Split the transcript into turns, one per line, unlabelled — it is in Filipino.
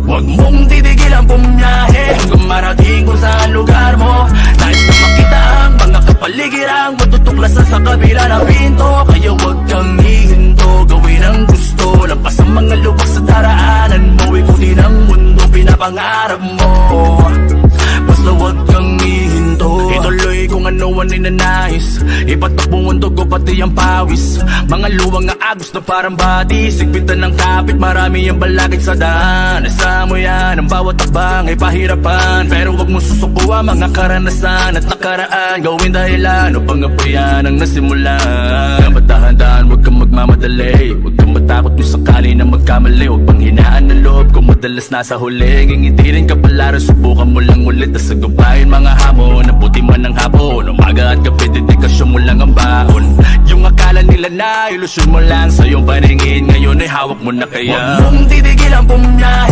Huwag mong titigil ang bumiyahe hanggang marating kung saan lugar mo. Nais na makita ang mga kapaligiran, matutuklasan sa kabila ng pinto. Kaya huwag kang hihinto, gawin ang gusto. Lampas ang mga lubak sa daraanan mo, ikutin ang mundo pinapangarap mo. Basta huwag kang hihinto, ituloy kung ano ang ninanais. Ipatakbong ang dugo pati ang pawis, mga luwang na agos na parang bati. Sigpitan ng kapit, marami ang balakid sa daan. Nasa mo yan, ang bawat tabang ay pahirapan. Pero huwag mo susuko ang mga karanasan at nakaraan. Gawin dahilan upang apoyan ang nasimulan. Dahan-dahan, huwag kang magmamadali. Huwag kang matakot kung sakali na magkamali. Huwag pang hinaan ng loob kung madalas nasa huli. Ngingitirin ka pala, subukan mo lang ulit. Tas sagubayin mga hamon, nabuti man ng hapon. Umaga at gabi, dedikasyon mo lang ang baon. Yung akala nila na ilusyon mo lang sa iyong paningin, ngayon ay hawak mo na kaya. Huwag mong titigil ang bumiyahe